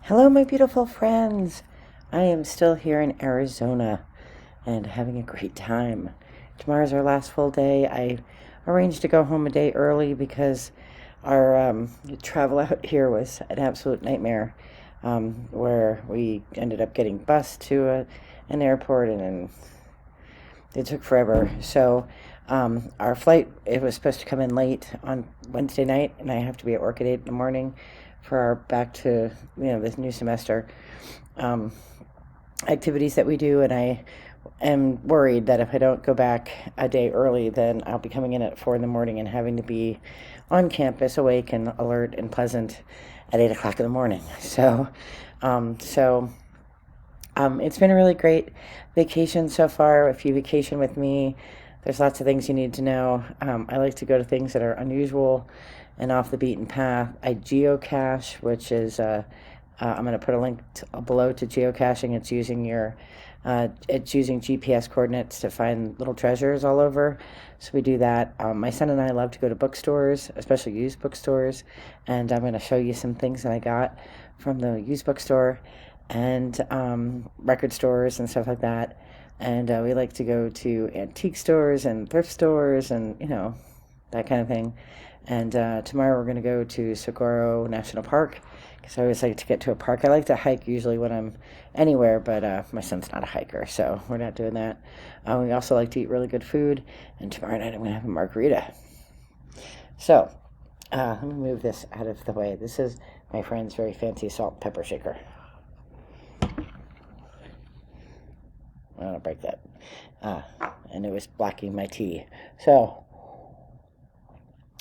Hello, my beautiful friends. I am still here in Arizona and having a great time. Tomorrow's our last full day. I arranged to go home a day early because our travel out here was an absolute nightmare, where we ended up getting bused to an airport and then it took forever. So our flight, it was supposed to come in late on Wednesday night, and I have to be at work at 8 in the morning for our back to, this new semester um, activities that we do. And I am worried that if I don't go back a day early, then I'll be coming in at 4 in the morning and having to be on campus, awake and alert and pleasant at 8 o'clock in the morning. So it's been a really great vacation so far. If you vacation with me, there's lots of things you need to know. I like to go to things that are unusual and off the beaten path. I geocache, which is I'm going to put a link below to geocaching. It's using GPS coordinates to find little treasures all over. So we do that. My son and I love to go to bookstores, especially used bookstores, and I'm going to show you some things that I got from the used bookstore and record stores and stuff like that. And we like to go to antique stores and thrift stores and, that kind of thing. And tomorrow we're going to go to Socorro National Park because I always like to get to a park. I like to hike usually when I'm anywhere, but my son's not a hiker, so we're not doing that. We also like to eat really good food, and tomorrow night I'm going to have a margarita. So let me move this out of the way. This is my friend's very fancy salt and pepper shaker. I don't break that. And it was blocking my tea. So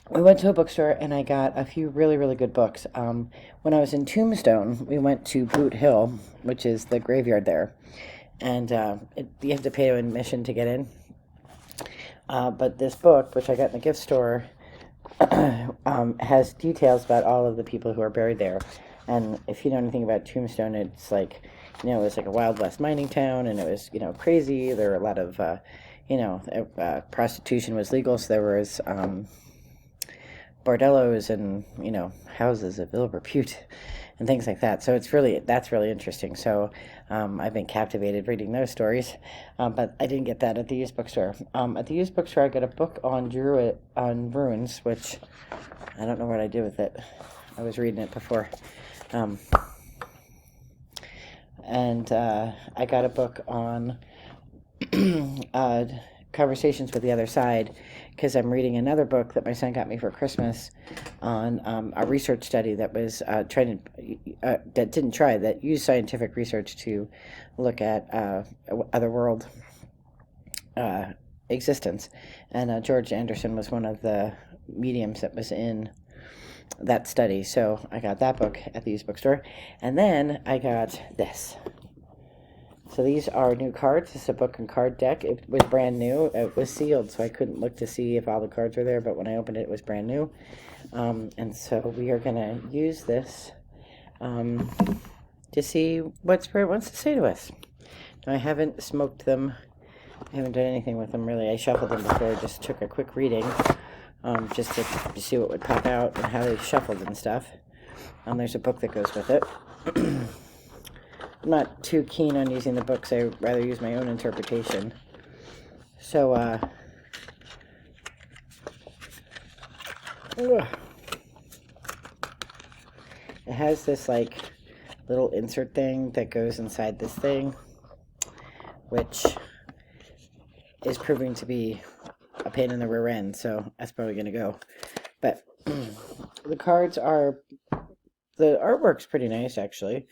we went to a bookstore and I got a few really, really good books. When I was in Tombstone, we went to Boot Hill, which is the graveyard there. And you have to pay admission to get in. But this book, which I got in the gift store, has details about all of the people who are buried there. And if you know anything about Tombstone, it's like, it was like a Wild West mining town, and it was, crazy. There were a lot of, prostitution was legal, so there was bordellos and, houses of ill repute and things like that. So that's really interesting. So I've been captivated reading those stories, but I didn't get that at the used bookstore. At the used bookstore, I got a book on ruins, which I don't know what I did with it. I was reading it before. And I got a book on conversations with the other side because I'm reading another book that my son got me for Christmas on a research study that was that used scientific research to look at other world existence. And George Anderson was one of the mediums that was in that study. So I got that book at the used bookstore. And then I got this. So these are new cards. This is a book and card deck. It was brand new. It was sealed, so I couldn't look to see if all the cards were there, but when I opened it, it was brand new. And so we are going to use this to see what Spirit wants to say to us. Now, I haven't smoked them. I haven't done anything with them, really. I shuffled them before. Just took a quick reading just to see what would pop out and how they shuffled and stuff. There's a book that goes with it. I'm not too keen on using the books. I rather use my own interpretation. So, it has this like little insert thing that goes inside this thing, which is proving to be a pain in the rear end, so that's probably going to go. But the artwork's pretty nice, actually.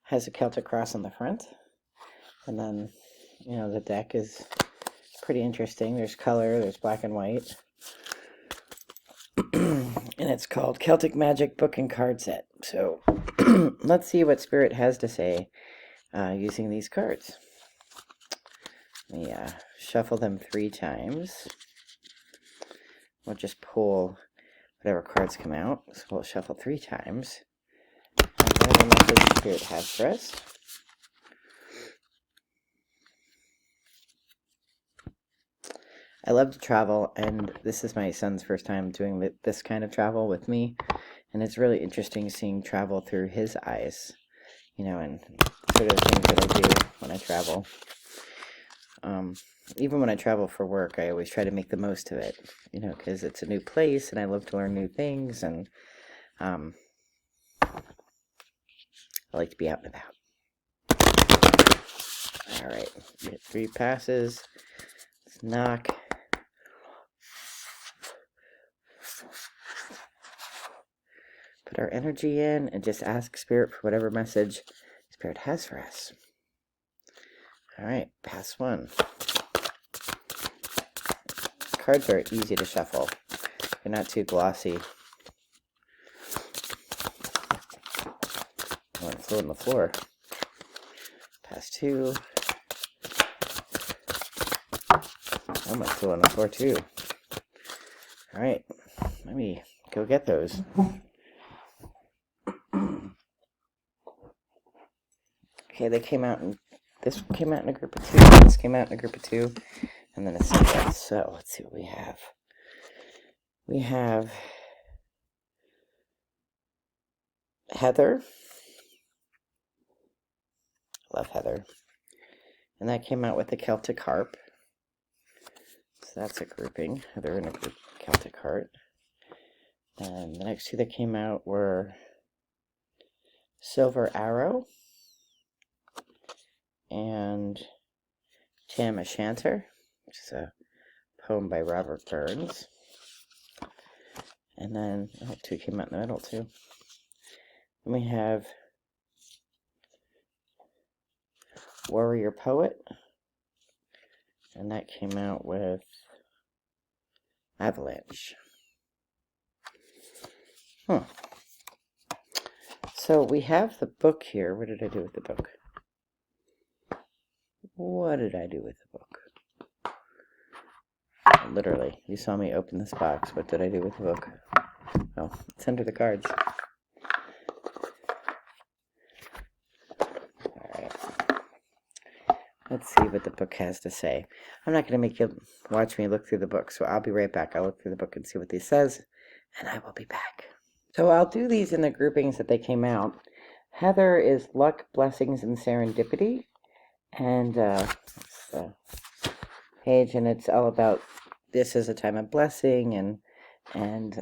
Has a Celtic cross on the front, and then the deck is pretty interesting. There's color, there's black and white, and it's called Celtic Magic Book and Card Set. So let's see what Spirit has to say using these cards. Let me shuffle them 3 times. We'll just pull whatever cards come out. So we'll shuffle 3 times. Whatever message Spirit has for us. I love to travel, and this is my son's first time doing this kind of travel with me, and it's really interesting seeing travel through his eyes. and sort of the things that I do when I travel. Even when I travel for work, I always try to make the most of it, because it's a new place and I love to learn new things, and I like to be out and about. All right, we get 3 passes. Let's knock. Put our energy in and just ask Spirit for whatever message Spirit has for us. All right, pass 1. Cards are easy to shuffle. They're not too glossy. Oh, it flew on the floor. Pass 2. Oh, it flew on the floor too. All right, let me go get those. Okay, this came out in a group of 2, this came out in a group of 2, and then a single. So let's see what we have. We have Heather. Love Heather. And that came out with the Celtic Carpe. So that's a grouping. Heather in a group, Celtic Heart. And the next 2 that came out were Silver Arrow and Tam O'Shanter, which is a poem by Robert Burns. And then 2 came out in the middle too. Then we have Warrior Poet, and that came out with Avalanche. So we have the book here. What did I do with the book? What did I do with the book? Literally, you saw me open this box. What did I do with the book? Oh, it's under the cards. All right. Let's see what the book has to say. I'm not going to make you watch me look through the book, so I'll be right back. I'll look through the book and see what this says, and I will be back. So I'll do these in the groupings that they came out. Heather is Luck, Blessings, and Serendipity. And it's the page, and it's all about this is a time of blessing and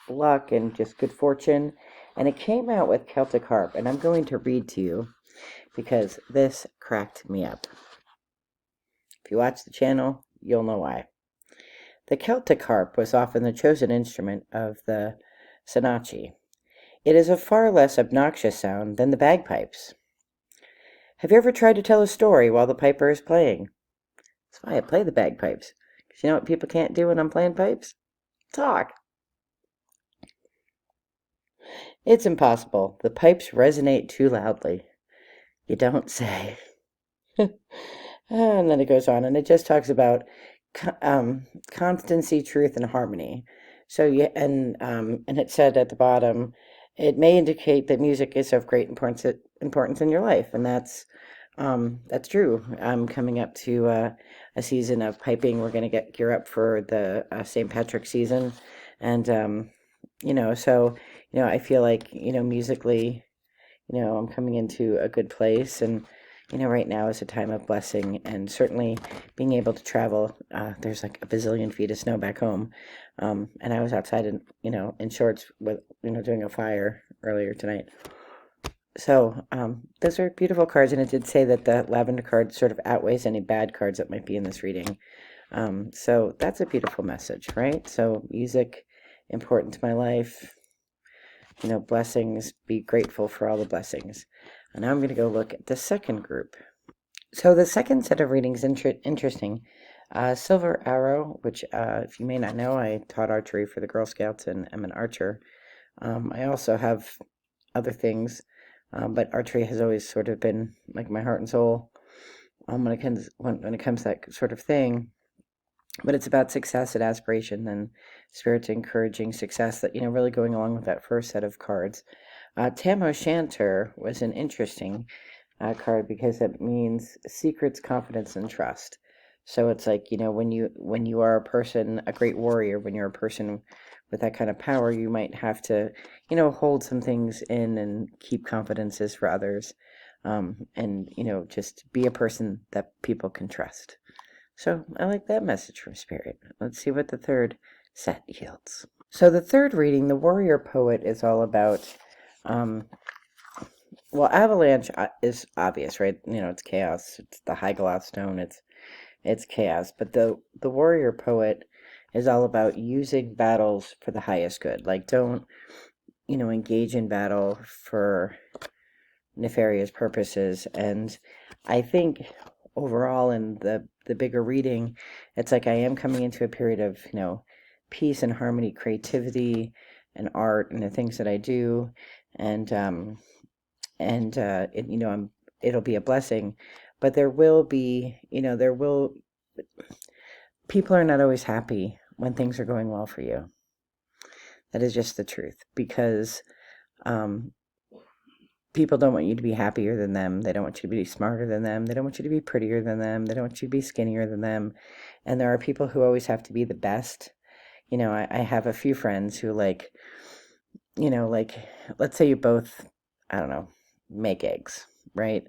luck and just good fortune. And it came out with Celtic Harp, and I'm going to read to you because this cracked me up. If you watch the channel, you'll know why. The Celtic harp was often the chosen instrument of the Sennachi. It is a far less obnoxious sound than the bagpipes. Have you ever tried to tell a story while the piper is playing? That's why I play the bagpipes. Because you know what people can't do when I'm playing pipes? Talk. It's impossible. The pipes resonate too loudly. You don't say. And then it goes on, and it just talks about constancy, truth, and harmony. So and it said at the bottom, it may indicate that music is of great importance in your life, and that's true. I'm coming up to a season of piping. We're going to gear up for the St. Patrick's season, and I feel like musically, I'm coming into a good place, and right now is a time of blessing, and certainly being able to travel. There's like a bazillion feet of snow back home, and I was outside in shorts with doing a fire earlier tonight. So those are beautiful cards, and it did say that the lavender card sort of outweighs any bad cards that might be in this reading. So that's a beautiful message, right? So music, important to my life. Blessings, be grateful for all the blessings. And now I'm going to go look at the second group. So the second set of readings interesting. Silver Arrow, which if you may not know, I taught archery for the Girl Scouts and I'm an archer. I also have other things, but archery has always sort of been like my heart and soul when it comes to that sort of thing. But it's about success and aspiration, and Spirit's encouraging success, that really going along with that first set of cards. Tam O'Shanter was an interesting card because it means secrets, confidence, and trust. So it's like when you are a person, a great warrior, when you're a person with that kind of power, you might have to, hold some things in and keep confidences for others. And, just be a person that people can trust. So I like that message from Spirit. Let's see what the third set yields. So the third reading, the Warrior Poet, is all about, Avalanche is obvious, right? It's chaos. It's the high gloss stone. It's chaos. But the Warrior Poet is all about using battles for the highest good. Like, don't, engage in battle for nefarious purposes. And I think overall in the bigger reading, it's like I am coming into a period of, peace and harmony, creativity and art and the things that I do. And, it'll be a blessing, but there will be, people are not always happy when things are going well for you. That is just the truth, because people don't want you to be happier than them. They don't want you to be smarter than them. They don't want you to be prettier than them. They don't want you to be skinnier than them. And there are people who always have to be the best. I have a few friends who like, let's say you both, I don't know, make eggs, right?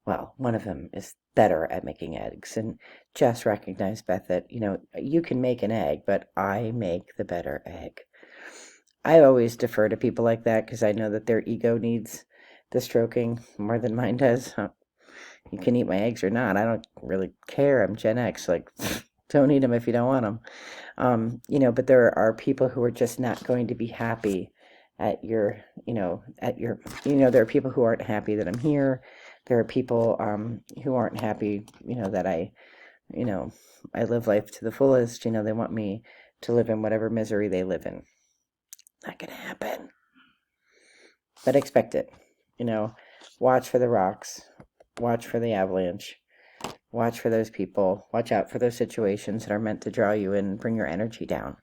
Well, one of them is better at making eggs, and just recognize, Beth, that, you can make an egg, but I make the better egg. I always defer to people like that because I know that their ego needs the stroking more than mine does. You can eat my eggs or not. I don't really care. I'm Gen X. Like, don't eat them if you don't want them. But there are people who are just not going to be happy at your, there are people who aren't happy that I'm here. There are people who aren't happy, that I live life to the fullest. They want me to live in whatever misery they live in. Not gonna happen. But expect it. Watch for the rocks. Watch for the avalanche. Watch for those people. Watch out for those situations that are meant to draw you in and bring your energy down.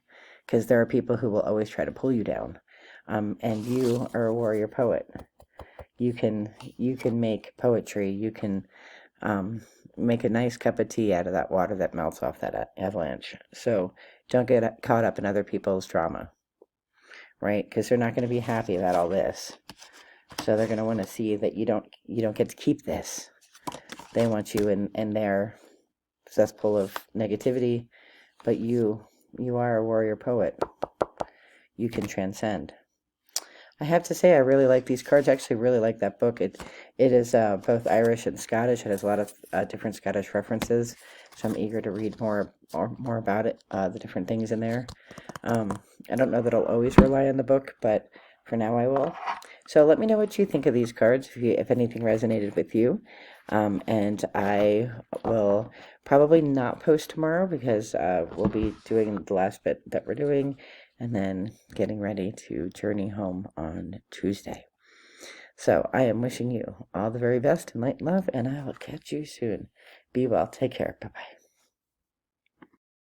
Because there are people who will always try to pull you down. And you are a warrior poet. You can make poetry. You can make a nice cup of tea out of that water that melts off that avalanche. So don't get caught up in other people's drama, right? Because they're not going to be happy about all this. So they're going to want to see that you don't get to keep this. They want you in their cesspool of negativity, but you are a warrior poet. You can transcend. I have to say, I really like these cards. I actually really like that book. It is both Irish and Scottish. It has a lot of different Scottish references, so I'm eager to read more about it, the different things in there. I don't know that I'll always rely on the book, but for now I will. So let me know what you think of these cards, if anything resonated with you. And I will probably not post tomorrow because we'll be doing the last bit that we're doing and then getting ready to journey home on Tuesday. So I am wishing you all the very best and light and love, and I will catch you soon. Be well. Take care. Bye-bye.